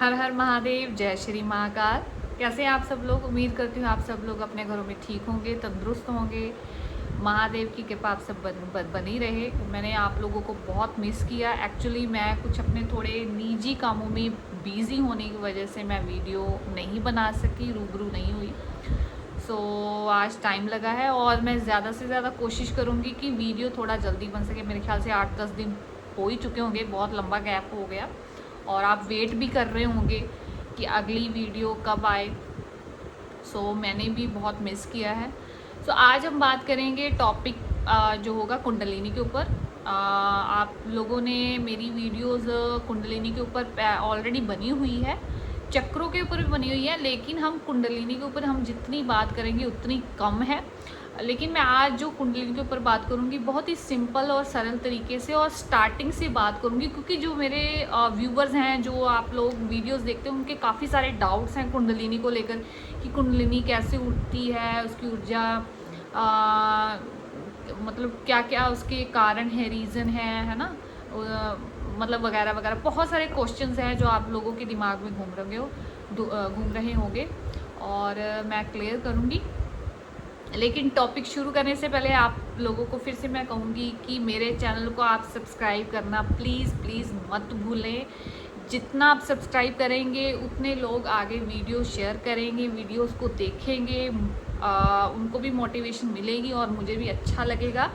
हर हर महादेव, जय श्री महाकाल। कैसे हैं आप सब लोग? उम्मीद करती हूँ आप सब लोग अपने घरों में ठीक होंगे, तंदुरुस्त होंगे। महादेव की कृपा आप सब बनी रहे। मैंने आप लोगों को बहुत मिस किया। एक्चुअली मैं कुछ अपने थोड़े निजी कामों में बिज़ी होने की वजह से मैं वीडियो नहीं बना सकी, रूबरू नहीं हुई। आज टाइम लगा है और मैं ज़्यादा से ज़्यादा कोशिश करूँगी कि वीडियो थोड़ा जल्दी बन सके। मेरे ख्याल से 8-10 दिन हो ही चुके होंगे, बहुत लंबा गैप हो गया और आप वेट भी कर रहे होंगे कि अगली वीडियो कब आए। मैंने भी बहुत मिस किया है। आज हम बात करेंगे टॉपिक जो होगा कुंडलिनी के ऊपर। आप लोगों ने मेरी वीडियोस कुंडलिनी के ऊपर ऑलरेडी बनी हुई है, चक्रों के ऊपर भी बनी हुई है, लेकिन हम कुंडलिनी के ऊपर हम जितनी बात करेंगे उतनी कम है। लेकिन मैं आज जो कुंडलिनी के ऊपर बात करूंगी बहुत ही सिंपल और सरल तरीके से और स्टार्टिंग से बात करूंगी, क्योंकि जो मेरे व्यूवर्स हैं, जो आप लोग वीडियोस देखते हैं, उनके काफ़ी सारे डाउट्स हैं कुंडलिनी को लेकर कि कुंडलिनी कैसे उठती है, उसकी ऊर्जा मतलब क्या क्या उसके कारण है, रीज़न है ना, मतलब वगैरह वगैरह बहुत सारे क्वेश्चंस हैं जो आप लोगों के दिमाग में घूम रहे होंगे और मैं क्लियर करूँगी। लेकिन टॉपिक शुरू करने से पहले आप लोगों को फिर से मैं कहूँगी कि मेरे चैनल को आप सब्सक्राइब करना प्लीज़ प्लीज़ मत भूलें। जितना आप सब्सक्राइब करेंगे उतने लोग आगे वीडियो शेयर करेंगे, वीडियोस को देखेंगे, उनको भी मोटिवेशन मिलेगी और मुझे भी अच्छा लगेगा।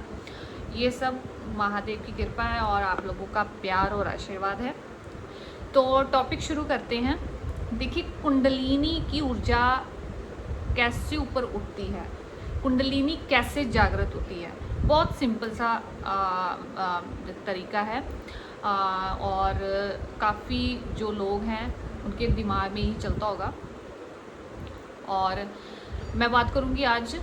ये सब महादेव की कृपा है और आप लोगों का प्यार और आशीर्वाद है। तो टॉपिक शुरू करते हैं। देखिए, कुंडलिनी की ऊर्जा कैसे ऊपर उठती है, कुंडलिनी कैसे जागृत होती है। बहुत सिंपल सा तरीका है और काफ़ी जो लोग हैं उनके दिमाग में ही चलता होगा। और मैं बात करूँगी आज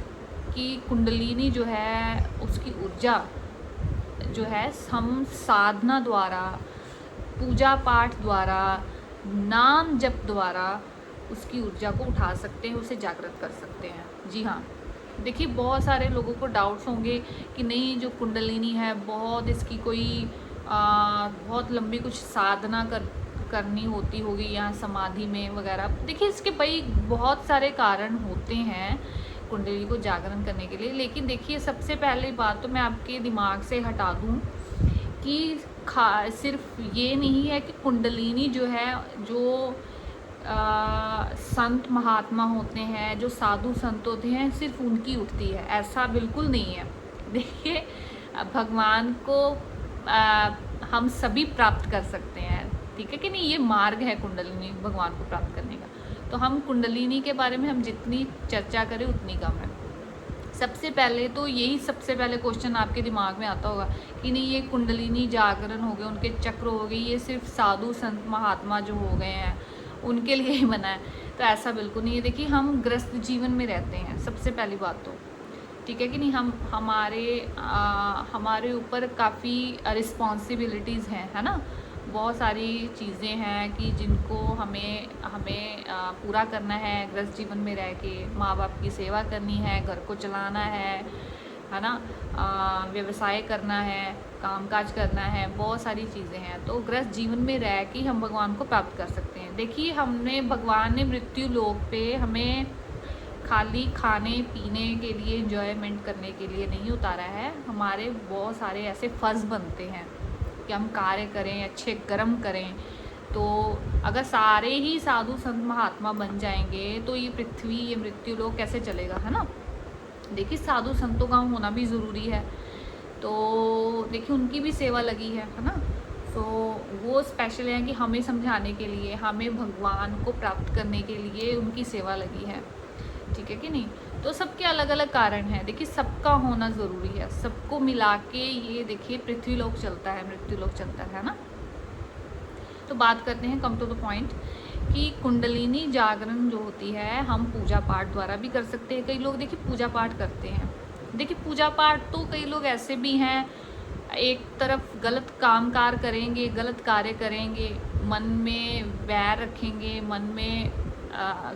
कि कुंडलिनी जो है उसकी ऊर्जा जो है हम साधना द्वारा, पूजा पाठ द्वारा, नाम जप द्वारा उसकी ऊर्जा को उठा सकते हैं, उसे जागृत कर सकते हैं। जी हाँ, देखिए बहुत सारे लोगों को डाउट्स होंगे कि नहीं, जो कुंडलिनी है बहुत इसकी कोई बहुत लंबी कुछ साधना करनी होती होगी यहाँ समाधि में वगैरह। देखिए, इसके भाई बहुत सारे कारण होते हैं कुंडली को जागरण करने के लिए। लेकिन देखिए, सबसे पहले बात तो मैं आपके दिमाग से हटा दूँ कि सिर्फ ये नहीं है कि कुंडलिनी जो है, जो संत महात्मा होते हैं, जो साधु संत होते हैं, सिर्फ उनकी उठती है, ऐसा बिल्कुल नहीं है। देखिए, भगवान को हम सभी प्राप्त कर सकते हैं, ठीक है कि नहीं। ये मार्ग है कुंडलिनी भगवान को प्राप्त करने का। तो हम कुंडलिनी के बारे में हम जितनी चर्चा करें उतनी कम है। सबसे पहले तो यही सबसे पहले क्वेश्चन आपके दिमाग में आता होगा कि नहीं, ये कुंडलिनी जागरण हो गए, उनके चक्र हो गए, ये सिर्फ साधु संत महात्मा जो हो गए हैं उनके लिए ही बना है। तो ऐसा बिल्कुल नहीं है। देखिए, हम ग्रस्त जीवन में रहते हैं, सबसे पहली बात तो, ठीक है कि नहीं। हमारे ऊपर काफ़ी रिस्पॉन्सिबिलिटीज़ हैं, है ना। बहुत सारी चीज़ें हैं कि जिनको हमें पूरा करना है। ग्रस्त जीवन में रह के माँ बाप की सेवा करनी है, घर को चलाना है ना, व्यवसाय करना है, कामकाज करना है, बहुत सारी चीज़ें हैं। तो ग्रस्त जीवन में रह के हम भगवान को प्राप्त कर सकते हैं। देखिए, भगवान ने मृत्यु लोक पे हमें खाली खाने पीने के लिए, एंजॉयमेंट करने के लिए नहीं उतारा है। हमारे बहुत सारे ऐसे फ़र्ज़ बनते हैं कि हम कार्य करें, अच्छे कर्म करें। तो अगर सारे ही साधु संत महात्मा बन जाएंगे तो ये पृथ्वी, ये मृत्यु लोक कैसे चलेगा, है ना। देखिए, साधु संतों का होना भी ज़रूरी है। तो देखिए, उनकी भी सेवा लगी है ना। वो स्पेशल है कि हमें समझाने के लिए, हमें भगवान को प्राप्त करने के लिए उनकी सेवा लगी है, ठीक है कि नहीं। तो सबके अलग अलग कारण हैं। देखिए, सबका होना ज़रूरी है, सबको मिला के ये देखिए पृथ्वी लोक चलता है, मृत्यु लोक चलता है ना। तो बात करते हैं, कम टू द पॉइंट, कि कुंडलिनी जागरण जो होती है हम पूजा पाठ द्वारा भी कर सकते हैं। कई लोग देखिए पूजा पाठ करते हैं। देखिए, पूजा पाठ तो कई लोग ऐसे भी हैं, एक तरफ गलत कामकार करेंगे, गलत कार्य करेंगे, मन में वैर रखेंगे, मन में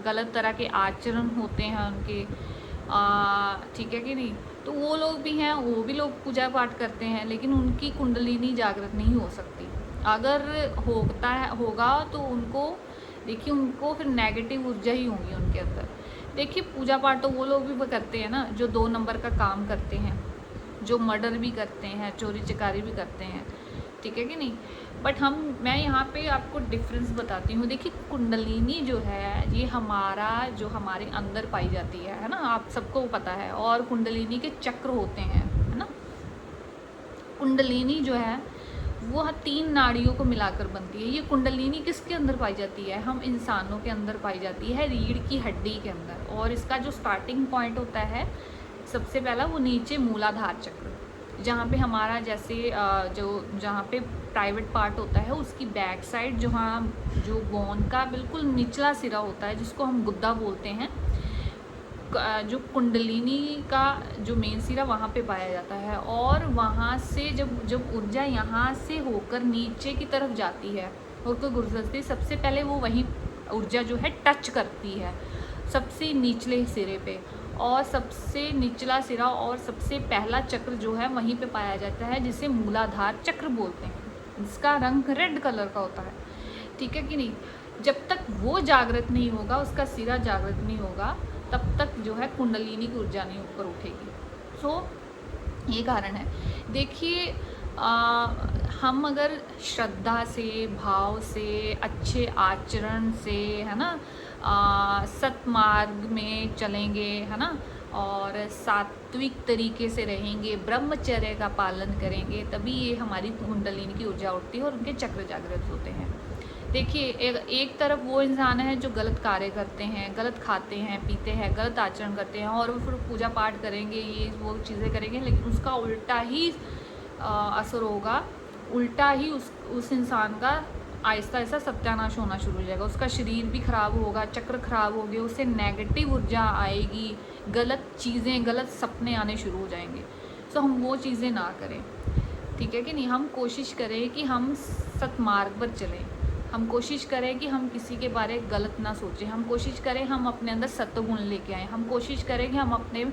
गलत तरह के आचरण होते हैं उनके, ठीक है कि नहीं। तो वो लोग भी हैं, वो भी लोग पूजा पाठ करते हैं, लेकिन उनकी कुंडलिनी जागृत नहीं हो सकती। अगर होगा तो उनको देखिए उनको फिर नेगेटिव ऊर्जा ही होंगी उनके अंदर। देखिए पूजा पाठ तो वो लोग भी करते हैं ना जो 2 नंबर का काम करते हैं, जो मर्डर भी करते हैं, चोरी चकारी भी करते हैं, ठीक है कि नहीं। बट मैं यहाँ पे आपको डिफरेंस बताती हूँ। देखिए कुंडलिनी जो है ये जो हमारे अंदर पाई जाती है ना, आप सबको पता है। और कुंडलिनी के चक्र होते हैं, है ना। कुंडलिनी जो है वो 3 नाड़ियों को मिलाकर बनती है। ये कुंडलिनी किसके अंदर पाई जाती है? हम इंसानों के अंदर पाई जाती है, रीढ़ की हड्डी के अंदर। और इसका जो स्टार्टिंग पॉइंट होता है सबसे पहला वो नीचे मूलाधार चक्र, जहाँ पे हमारा जैसे जहाँ पे प्राइवेट पार्ट होता है उसकी बैक साइड जो बोन का बिल्कुल निचला सिरा होता है जिसको हम गुद्दा बोलते हैं, जो कुंडलिनी का जो मेन सिरा वहाँ पे पाया जाता है। और वहाँ से जब ऊर्जा यहाँ से होकर नीचे की तरफ जाती है होकर गुजरती, सबसे पहले वो वही ऊर्जा जो है टच करती है सबसे निचले सिरे पे। और सबसे निचला सिरा और सबसे पहला चक्र जो है वहीं पे पाया जाता है जिसे मूलाधार चक्र बोलते हैं। इसका रंग रेड कलर का होता है, ठीक है कि नहीं। जब तक वो जागृत नहीं होगा, उसका सिरा जागृत नहीं होगा, तब तक जो है कुंडलिनी की ऊर्जा नहीं ऊपर उठेगी। सो ये कारण है। देखिए हम अगर श्रद्धा से, भाव से, अच्छे आचरण से, है ना, सतमार्ग में चलेंगे, है ना, और सात्विक तरीके से रहेंगे, ब्रह्मचर्य का पालन करेंगे, तभी ये हमारी कुंडलिनी की ऊर्जा उठती है और उनके चक्र जागृत होते हैं। देखिए एक तरफ वो इंसान है जो गलत कार्य करते हैं, गलत खाते हैं, पीते हैं, गलत आचरण करते हैं, और वो फिर पूजा पाठ करेंगे, ये वो चीज़ें करेंगे, लेकिन उसका उल्टा ही असर होगा, उल्टा ही उस इंसान का आहिस्ता आहिस्ता सत्यानाश होना शुरू हो जाएगा। उसका शरीर भी खराब होगा, चक्र खराब हो गए, उससे नेगेटिव ऊर्जा आएगी, गलत चीज़ें, गलत सपने आने शुरू हो जाएंगे। सो हम वो चीज़ें ना करें, ठीक है कि नहीं। हम कोशिश करें कि हम सतमार्ग पर चलें, हम कोशिश करें कि हम किसी के बारे में गलत ना सोचें, हम कोशिश करें हम अपने अंदर सत्वगुण लेके आएँ, हम कोशिश करें कि हम अपने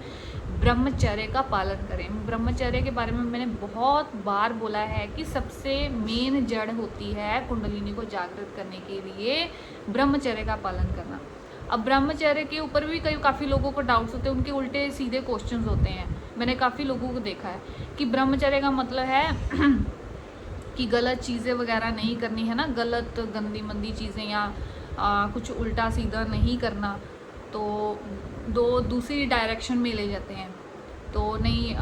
ब्रह्मचर्य का पालन करें। ब्रह्मचर्य के बारे में मैंने बहुत बार बोला है कि सबसे मेन जड़ होती है कुंडलिनी को जागृत करने के लिए ब्रह्मचर्य का पालन करना। अब ब्रह्मचर्य के ऊपर भी काफ़ी लोगों को डाउट्स होते हैं, उनके उल्टे सीधे क्वेश्चंस होते हैं। मैंने काफ़ी लोगों को देखा है कि ब्रह्मचर्य का मतलब है कि गलत चीज़ें वगैरह नहीं करनी, है ना, गलत गंदी मंदी चीज़ें या कुछ उल्टा सीधा नहीं करना, तो दूसरी डायरेक्शन में ले जाते हैं। तो नहीं,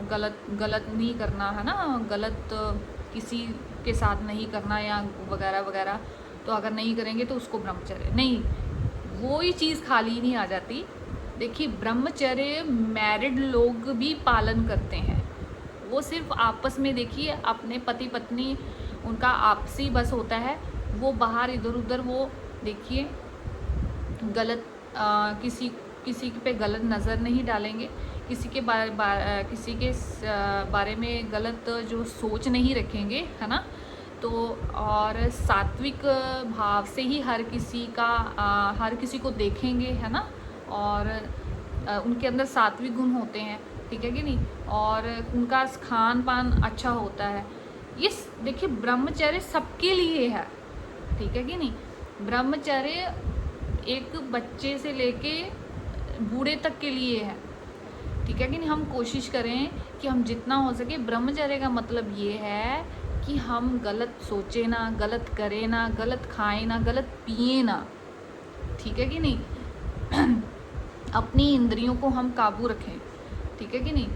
गलत नहीं करना, है ना, गलत किसी के साथ नहीं करना या वगैरह वगैरह। तो अगर नहीं करेंगे तो उसको ब्रह्मचर्य नहीं, वो ही चीज़ खाली नहीं आ जाती। देखिए ब्रह्मचर्य मैरिड लोग भी पालन करते हैं, वो सिर्फ आपस में, देखिए अपने पति पत्नी उनका आपसी बस होता है, वो बाहर इधर उधर वो देखिए गलत किसी पे गलत नज़र नहीं डालेंगे, किसी के बारे में गलत जो सोच नहीं रखेंगे, है ना। तो और सात्विक भाव से ही हर किसी को देखेंगे, है ना, और उनके अंदर सात्विक गुण होते हैं, ठीक है कि नहीं, और उनका खान पान अच्छा होता है। ये देखिए ब्रह्मचर्य सबके लिए है, ठीक है कि नहीं। ब्रह्मचर्य एक बच्चे से लेके बूढ़े तक के लिए है, ठीक है कि नहीं। हम कोशिश करें कि हम जितना हो सके, ब्रह्मचर्य का मतलब ये है कि हम गलत सोचें ना, गलत करें ना, गलत खाएं ना, गलत पिए ना, ठीक है कि नहीं। अपनी इंद्रियों को हम काबू रखें, ठीक है कि नहीं।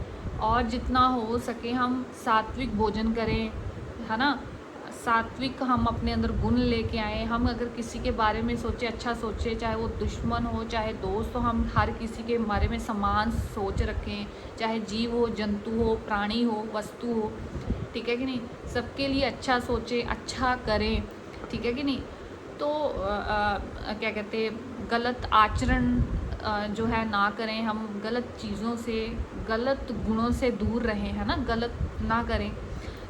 और जितना हो सके हम सात्विक भोजन करें, है ना, सात्विक हम अपने अंदर गुण लेके आए। हम अगर किसी के बारे में सोचे, अच्छा सोचे, चाहे वो दुश्मन हो चाहे दोस्त हो, हम हर किसी के बारे में समान सोच रखें, चाहे जीव हो, जंतु हो, प्राणी हो, वस्तु हो, ठीक है कि नहीं। सबके लिए अच्छा सोचें, अच्छा करें, ठीक है कि नहीं। तो क्या कहते, गलत आचरण जो है ना करें, हम गलत चीज़ों से, गलत गुणों से दूर रहें, है ना, गलत ना करें।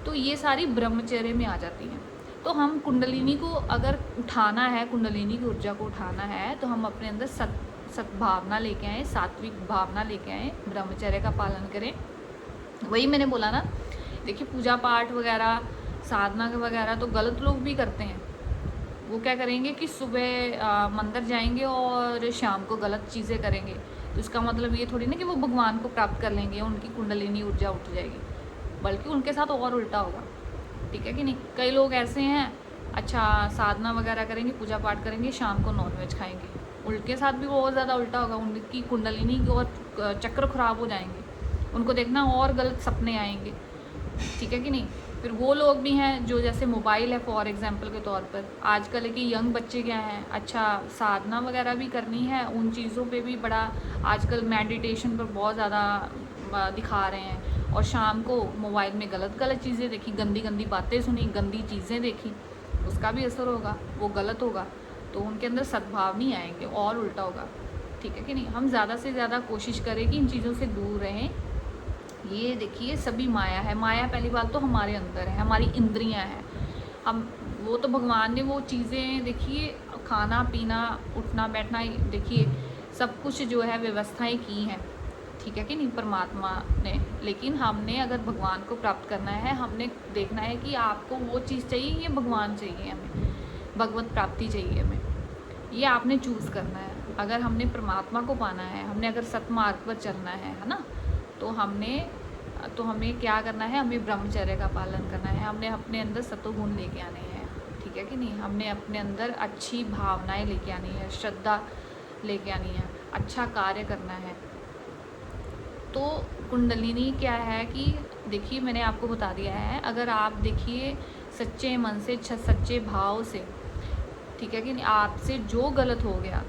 तो ये सारी ब्रह्मचर्य में आ जाती हैं। तो हम कुंडलिनी को अगर उठाना है, कुंडलिनी की ऊर्जा को उठाना है, तो हम अपने अंदर सद्भावना लेके आएँ, सात्विक भावना लेके आएँ, ब्रह्मचर्य का पालन करें। वही मैंने बोला ना, देखिए पूजा पाठ वगैरह, साधना वगैरह तो गलत लोग भी करते हैं, वो क्या करेंगे कि सुबह मंदिर जाएंगे और शाम को गलत चीज़ें करेंगे, तो इसका मतलब ये थोड़ी ना कि वो भगवान को प्राप्त कर लेंगे, उनकी कुंडलिनी ऊर्जा उठ जाएगी, बल्कि उनके साथ और उल्टा होगा। ठीक है कि नहीं। कई लोग ऐसे हैं, अच्छा साधना वगैरह करेंगे, पूजा पाठ करेंगे, शाम को नॉनवेज खाएंगे, उनके साथ भी वो और ज़्यादा उल्टा होगा, उनकी कुंडलिनी और चक्र खराब हो जाएंगे, उनको देखना और गलत सपने आएंगे। ठीक है कि नहीं। फिर वो लोग भी हैं जो जैसे मोबाइल है फॉर एग्जांपल के तौर पर, आजकल के यंग बच्चे क्या हैं, अच्छा साधना वगैरह भी करनी है, उन चीज़ों पे भी बड़ा आजकल मेडिटेशन पर बहुत ज़्यादा दिखा रहे हैं, और शाम को मोबाइल में गलत गलत चीज़ें देखी, गंदी गंदी बातें सुनी, गंदी चीज़ें देखी, उसका भी असर होगा, वो गलत होगा, तो उनके अंदर सद्भाव नहीं आएंगे और उल्टा होगा। ठीक है कि नहीं। हम ज़्यादा से ज़्यादा कोशिश करें कि इन चीज़ों से दूर रहें। ये देखिए सभी माया है। माया पहली बात तो हमारे अंदर है, हमारी इंद्रियां हैं, हम वो तो भगवान ने वो चीज़ें देखिए, खाना पीना उठना बैठना, देखिए सब कुछ जो है व्यवस्थाएं की हैं। ठीक है कि नहीं, परमात्मा ने। लेकिन हमने अगर भगवान को प्राप्त करना है, हमने देखना है कि आपको वो चीज़ चाहिए, ये भगवान चाहिए, हमें भगवत प्राप्ति चाहिए, हमें ये आपने चूज़ करना है। अगर हमने परमात्मा को पाना है, हमने अगर सतमार्ग पर चलना है ना, तो हमें क्या करना है, हमें ब्रह्मचर्य का पालन करना है, हमने अपने अंदर सतोगुण लेके आने हैं। ठीक है कि नहीं। हमने अपने अंदर अच्छी भावनाएं लेके आनी है, श्रद्धा लेके आनी है, अच्छा कार्य करना है। तो कुंडलिनी क्या है कि देखिए मैंने आपको बता दिया है, अगर आप देखिए सच्चे मन से, सच्चे भाव से, ठीक है कि नहीं, आपसे जो गलत हो गया,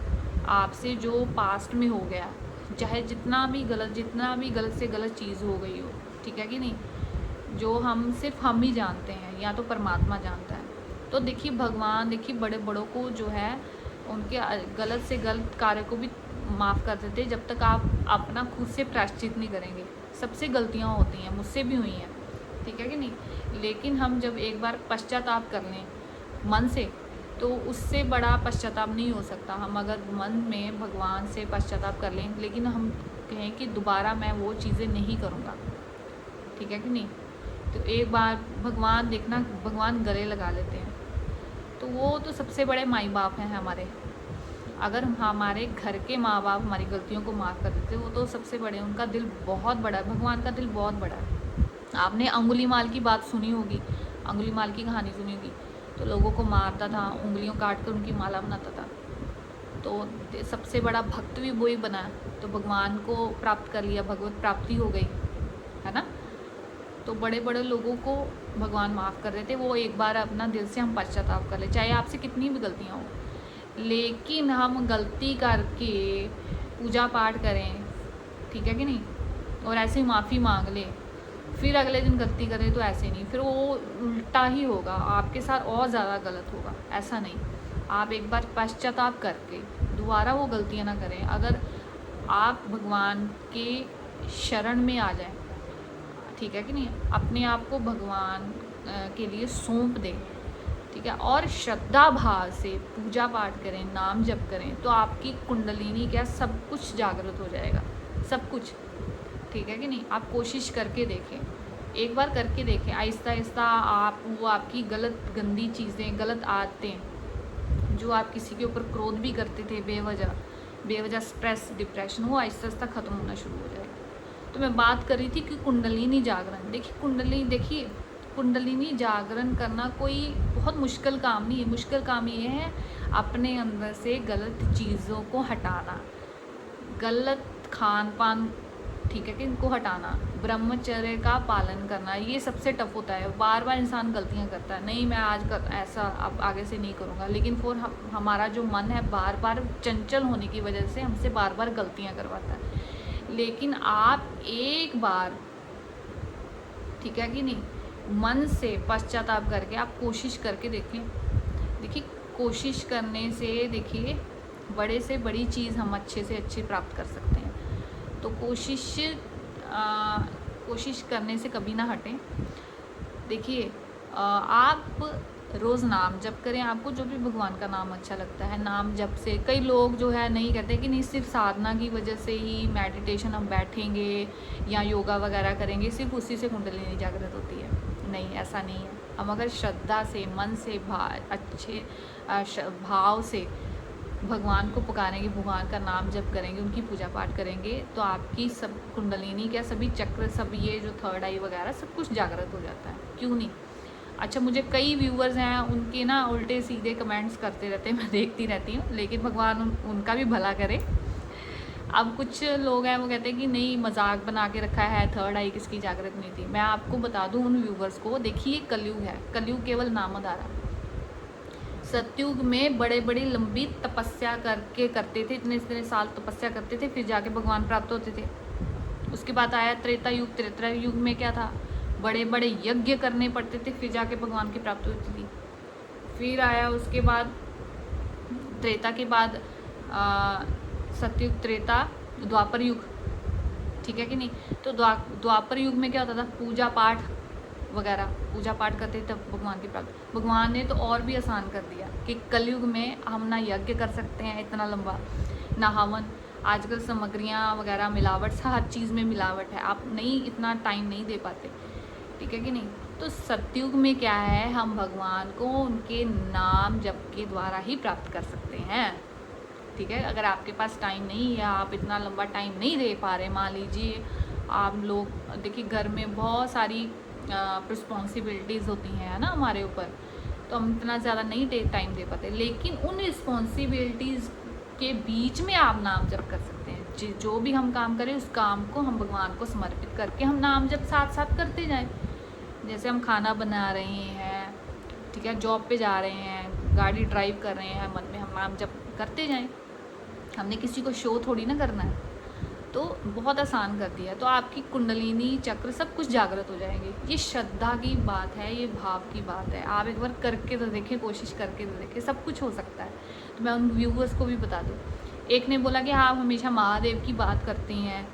आपसे जो पास्ट में हो गया, चाहे जितना भी गलत से गलत चीज़ हो गई हो, ठीक है कि नहीं, जो सिर्फ हम ही जानते हैं या तो परमात्मा जानता है, तो देखिए भगवान देखिए बड़े बड़ों को जो है उनके गलत से गलत कार्य को भी माफ़ कर देते, जब तक आप अपना खुद से प्रायश्चित नहीं करेंगे। सबसे गलतियाँ होती हैं, मुझसे भी हुई हैं, ठीक है कि नहीं। लेकिन हम जब एक बार पश्चाताप कर लें मन से, तो उससे बड़ा पश्चाताप नहीं हो सकता। हम अगर मन में भगवान से पश्चाताप कर लें, लेकिन हम कहें कि दोबारा मैं वो चीज़ें नहीं करूँगा, ठीक है कि नहीं, तो एक बार भगवान देखना, भगवान गले लगा लेते हैं, तो वो तो सबसे बड़े माई बाप हैं हमारे। अगर हमारे घर के माँ बाप हमारी गलतियों को माफ़ कर देते, वो तो सबसे बड़े, उनका दिल बहुत बड़ा है, भगवान का दिल बहुत बड़ा है। आपने अंगुलीमाल की बात सुनी होगी, अंगुलीमाल की कहानी सुनी होगी, तो लोगों को मारता था, उंगलियों काट कर उनकी माला बनाता था, तो सबसे बड़ा भक्त भी वही बना, तो भगवान को प्राप्त कर लिया, भगवत प्राप्ति हो गई, है ना। तो बड़े बड़े लोगों को भगवान माफ़ कर देते, वो एक बार अपना दिल से हम पश्चाताप कर ले, चाहे आपसे कितनी भी गलतियाँ हो। लेकिन हम गलती करके पूजा पाठ करें, ठीक है कि नहीं, और ऐसे ही माफ़ी मांग ले, फिर अगले दिन गलती करें, तो ऐसे नहीं, फिर वो उल्टा ही होगा, आपके साथ और ज़्यादा गलत होगा। ऐसा नहीं, आप एक बार पश्चाताप करके दोबारा वो गलतियाँ ना करें। अगर आप भगवान के शरण में आ जाएं, ठीक है कि नहीं, अपने आप को भगवान के लिए सौंप दें, ठीक है, और श्रद्धा भाव से पूजा पाठ करें, नाम जप करें, तो आपकी कुंडलिनी क्या सब कुछ जागृत हो जाएगा, सब कुछ, ठीक है कि नहीं। आप कोशिश करके देखें, एक बार करके देखें, आहिस्ता आहिस्ता वो आपकी गलत गंदी चीज़ें, गलत आदतें, जो आप किसी के ऊपर क्रोध भी करते थे बेवजह स्ट्रेस, डिप्रेशन, वो आहिस्ता आहिस्ता ख़त्म होना शुरू हो जाएगा। तो मैं बात कर रही थी कि कुंडलिनी जागरण, देखिए कुंडलिनी जागरण करना कोई बहुत मुश्किल काम नहीं है। मुश्किल काम ये है अपने अंदर से गलत चीज़ों को हटाना, गलत खान पान, ठीक है कि इनको हटाना, ब्रह्मचर्य का पालन करना, ये सबसे टफ होता है। बार बार इंसान गलतियां करता है, नहीं मैं आज ऐसा अब आगे से नहीं करूँगा, लेकिन फिर हमारा जो मन है बार बार चंचल होने की वजह से हमसे बार बार गलतियाँ करवाता है। लेकिन आप एक बार, ठीक है कि नहीं, मन से पश्चाताप करके आप कोशिश करके देखें। देखिए कोशिश करने से देखिए बड़े से बड़ी चीज़ हम अच्छे से अच्छी प्राप्त कर सकते हैं। तो कोशिश करने से कभी ना हटें। देखिए आप रोज़ नाम जप करें, आपको जो भी भगवान का नाम अच्छा लगता है, नाम जप से कई लोग जो है नहीं कहते कि नहीं सिर्फ साधना की वजह से ही मेडिटेशन हम बैठेंगे या योगा वगैरह करेंगे, सिर्फ उसी से कुंडलिनी जागृत होती है। नहीं, ऐसा नहीं है। हम अगर श्रद्धा से, मन से, अच्छे भाव से भगवान को पुकारेंगे, भगवान का नाम जप करेंगे, उनकी पूजा पाठ करेंगे, तो आपकी सब कुंडलिनी क्या सभी चक्र, सब ये जो थर्ड आई वगैरह सब कुछ जागृत हो जाता है। क्यों नहीं। अच्छा, मुझे कई व्यूवर्स हैं, उनके ना उल्टे सीधे कमेंट्स करते रहते हैं, मैं देखती रहती हूँ, लेकिन भगवान उनका भी भला करे। अब कुछ लोग हैं वो कहते हैं कि नहीं, मजाक बना के रखा है, थर्ड आई किसकी जागृत नहीं थी। मैं आपको बता दूं उन व्यूवर्स को, देखिए कलयुग है, कलयुग केवल नामधारा। सतयुग में बड़े बड़ी लंबी तपस्या करते थे, इतने साल तपस्या करते थे, फिर जाके भगवान प्राप्त होते थे। उसके बाद आया त्रेता युग। त्रेता युग में क्या था, बड़े बड़े यज्ञ करने पड़ते थे, फिर जाके भगवान की प्राप्ति होती थी। फिर आया उसके बाद त्रेता के बाद सतयुग, त्रेता, द्वापर युग, ठीक है कि नहीं। तो द्वापर युग में क्या होता था, पूजा पाठ वगैरह, पूजा पाठ करते तब भगवान की प्राप्ति। भगवान ने तो और भी आसान कर दिया कि कलयुग में हम ना यज्ञ कर सकते हैं इतना लंबा, ना हवन। आजकल सामग्रियाँ वगैरह मिलावट, हर चीज़ में मिलावट है, आप नहीं इतना टाइम नहीं दे पाते, ठीक है कि नहीं। तो सतयुग में क्या है, हम भगवान को उनके नाम जप के द्वारा ही प्राप्त कर सकते हैं, ठीक है। अगर आपके पास टाइम नहीं है, आप इतना लंबा टाइम नहीं दे पा रहे, मान लीजिए आप लोग, देखिए घर में बहुत सारी रिस्पॉन्सिबिलिटीज़ होती हैं ना हमारे ऊपर, तो हम इतना ज़्यादा नहीं टाइम दे पाते, लेकिन उन रिस्पॉन्सिबिलिटीज़ के बीच में आप नाम जप कर सकते हैं। जो भी हम काम करें उस काम को हम भगवान को समर्पित करके हम नाम जप साथ साथ करते जाएं। जैसे हम खाना बना रहे हैं, ठीक है, जॉब पे जा रहे हैं, गाड़ी ड्राइव कर रहे हैं, मन में हम नाम जप करते जाएं। हमने किसी को शो थोड़ी ना करना है, तो बहुत आसान कर दिया। तो आपकी कुंडलिनी चक्र सब कुछ जागृत हो जाएंगे। ये श्रद्धा की बात है, ये भाव की बात है। आप एक बार करके तो देखें, कोशिश करके तो देखें, सब कुछ हो सकता है। तो मैं उन व्यूवर्स को भी बता दूँ, एक ने बोला कि हाँ आप हमेशा महादेव की बात करती हैं,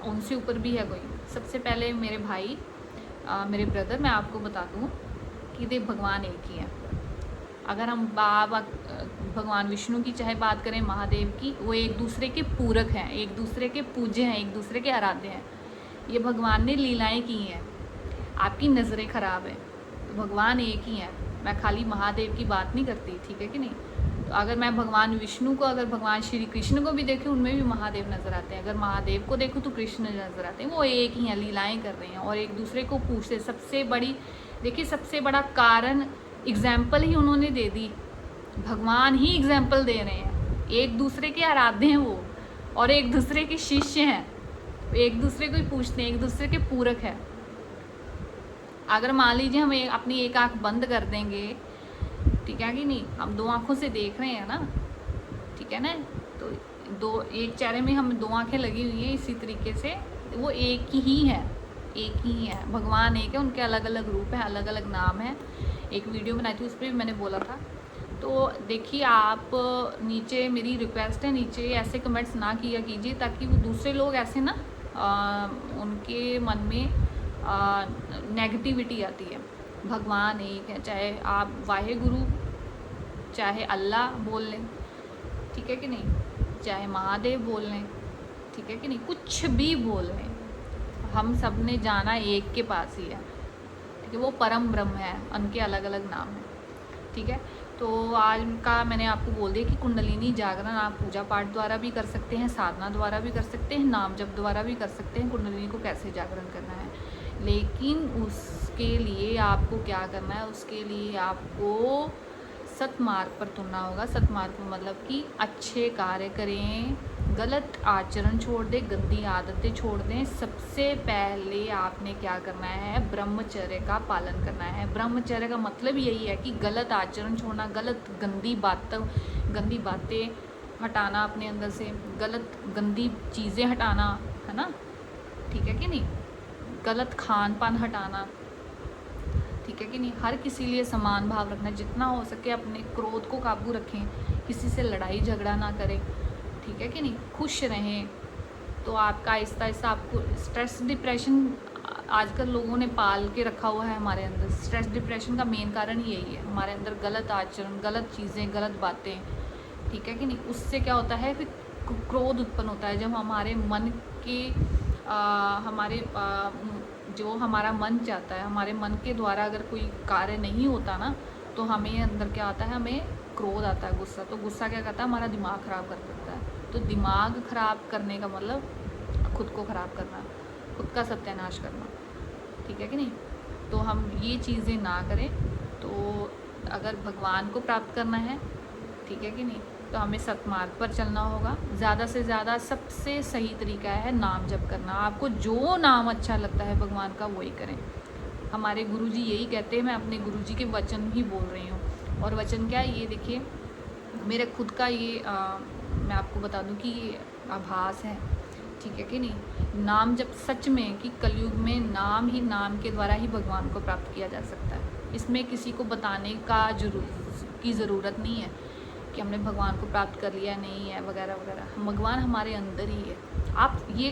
उनसे ऊपर भी है कोई। सबसे पहले मेरे भाई, मेरे ब्रदर, मैं आपको बता दूँ कि देव भगवान एक ही है। अगर हम बाबा भगवान विष्णु की चाहे बात करें, महादेव की, वो एक दूसरे के पूरक हैं, एक दूसरे के पूज्य हैं, एक दूसरे के आराध्य हैं। ये भगवान ने लीलाएं की हैं। आपकी नज़रें ख़राब हैं, तो भगवान एक ही हैं। मैं खाली महादेव की बात नहीं करती, ठीक है कि नहीं। तो अगर मैं भगवान विष्णु को, अगर भगवान श्री कृष्ण को भी देखूँ, उनमें भी महादेव नज़र आते हैं। अगर महादेव को देखूँ तो कृष्ण नज़र आते हैं। वो एक ही हैं, लीलाएँ कर रहे हैं और एक दूसरे को पूछते। सबसे बड़ी, देखिए सबसे बड़ा कारण, एग्जाम्पल ही उन्होंने दे दी, भगवान ही एग्जाम्पल दे रहे हैं। एक दूसरे के आराध्य हैं वो, और एक दूसरे के शिष्य हैं, एक दूसरे को ही पूछते हैं, एक दूसरे के पूरक है। अगर मान लीजिए हम अपनी एक आंख बंद कर देंगे, ठीक है कि नहीं, हम दो आंखों से देख रहे हैं ना, ठीक है ना, तो एक चेहरे में हम दो आंखें लगी हुई हैं, इसी तरीके से वो एक ही है, एक ही है। भगवान एक है, उनके अलग अलग रूप हैं, अलग अलग नाम हैं। एक वीडियो बनाई थी, उस पर भी मैंने बोला था। तो देखिए, आप नीचे, मेरी रिक्वेस्ट है, नीचे ऐसे कमेंट्स ना किया कीजिए, ताकि वो दूसरे लोग ऐसे ना उनके मन में नेगेटिविटी आती है। भगवान एक है, चाहे आप वाहे गुरु, चाहे अल्लाह बोल लें, ठीक है कि नहीं, चाहे महादेव बोल लें, ठीक है कि नहीं, कुछ भी बोल लें, हम सब ने जाना एक के पास ही है, ठीक है, वो परम ब्रह्म है, उनके अलग अलग नाम हैं, ठीक है। तो आज का मैंने आपको बोल दिया कि कुंडलिनी जागरण आप पूजा पाठ द्वारा भी कर सकते हैं, साधना द्वारा भी कर सकते हैं, नाम जप द्वारा भी कर सकते हैं। कुंडलिनी को कैसे जागरण करना है, लेकिन उसके लिए आपको क्या करना है, उसके लिए आपको सतमार्ग पर तुलना होगा। सतमार्ग मतलब कि अच्छे कार्य करें, गलत आचरण छोड़ दें, गंदी आदतें छोड़ दें। सबसे पहले आपने क्या करना है, ब्रह्मचर्य का पालन करना है। ब्रह्मचर्य का मतलब यही है कि गलत आचरण छोड़ना, गलत गंदी बातें हटाना अपने अंदर से, गलत गंदी चीज़ें हटाना, है ना, ठीक है कि नहीं, गलत खान पान हटाना, ठीक है कि नहीं। हर किसी लिए समान भाव रखना, जितना हो सके अपने क्रोध को काबू रखें, किसी से लड़ाई झगड़ा ना करें, ठीक है कि नहीं, खुश रहें। तो आपका आहिस्ता आहिस्ता आपको स्ट्रेस डिप्रेशन आजकल लोगों ने पाल के रखा हुआ है हमारे अंदर। स्ट्रेस डिप्रेशन का मेन कारण यही है, हमारे अंदर गलत आचरण, गलत चीज़ें, गलत बातें, ठीक है कि नहीं। उससे क्या होता है, फिर क्रोध उत्पन्न होता है। जब हमारे मन के हमारे जो हमारा मन चाहता है, हमारे मन के द्वारा अगर कोई कार्य नहीं होता ना, तो हमें अंदर क्या आता है, हमें क्रोध आता है, गुस्सा। तो गुस्सा क्या करता है, हमारा दिमाग ख़राब कर देता है। तो दिमाग ख़राब करने का मतलब खुद को ख़राब करना, खुद का सत्यानाश करना, ठीक है कि नहीं। तो हम ये चीज़ें ना करें। तो अगर भगवान को प्राप्त करना है, ठीक है कि नहीं, तो हमें सतमार्ग पर चलना होगा। ज़्यादा से ज़्यादा सबसे सही तरीका है नाम जप करना। आपको जो नाम अच्छा लगता है भगवान का वही करें। हमारे गुरुजी यही कहते हैं, मैं अपने गुरुजी के वचन ही बोल रही हूँ। और वचन क्या है, ये देखिए मेरे खुद का ये मैं आपको बता दूँ कि ये आभास है, ठीक है कि नहीं। नाम जब सच में कि कलयुग में नाम ही, नाम के द्वारा ही भगवान को प्राप्त किया जा सकता है। इसमें किसी को बताने का ज़रूरत नहीं है कि हमने भगवान को प्राप्त कर लिया नहीं है वगैरह वगैरह। भगवान हमारे अंदर ही है। आप ये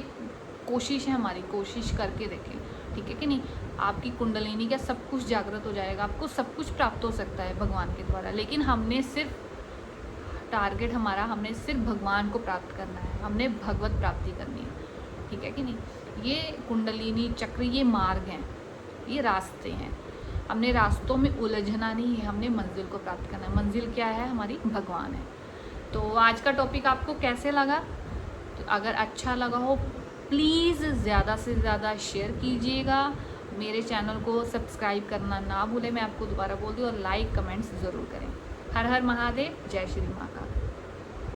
कोशिश है हमारी, कोशिश करके देखें, ठीक है कि नहीं। आपकी कुंडलिनी का सब कुछ जागृत हो जाएगा, आपको सब कुछ प्राप्त हो सकता है भगवान के द्वारा। लेकिन हमने सिर्फ टारगेट हमारा, हमने सिर्फ भगवान को प्राप्त करना है, हमने भगवत प्राप्ति करनी है, ठीक है कि नहीं। ये कुंडलिनी चक्र, ये मार्ग हैं, ये रास्ते हैं। हमने रास्तों में उलझना नहीं है, हमने मंजिल को प्राप्त करना है। मंजिल क्या है, हमारी भगवान है। तो आज का टॉपिक आपको कैसे लगा? तो अगर अच्छा लगा हो प्लीज़ ज़्यादा से ज़्यादा शेयर कीजिएगा। मेरे चैनल को सब्सक्राइब करना ना भूलें, मैं आपको दोबारा बोल दूँ, और लाइक कमेंट्स ज़रूर करें। हर हर महादेव, जय श्री माता।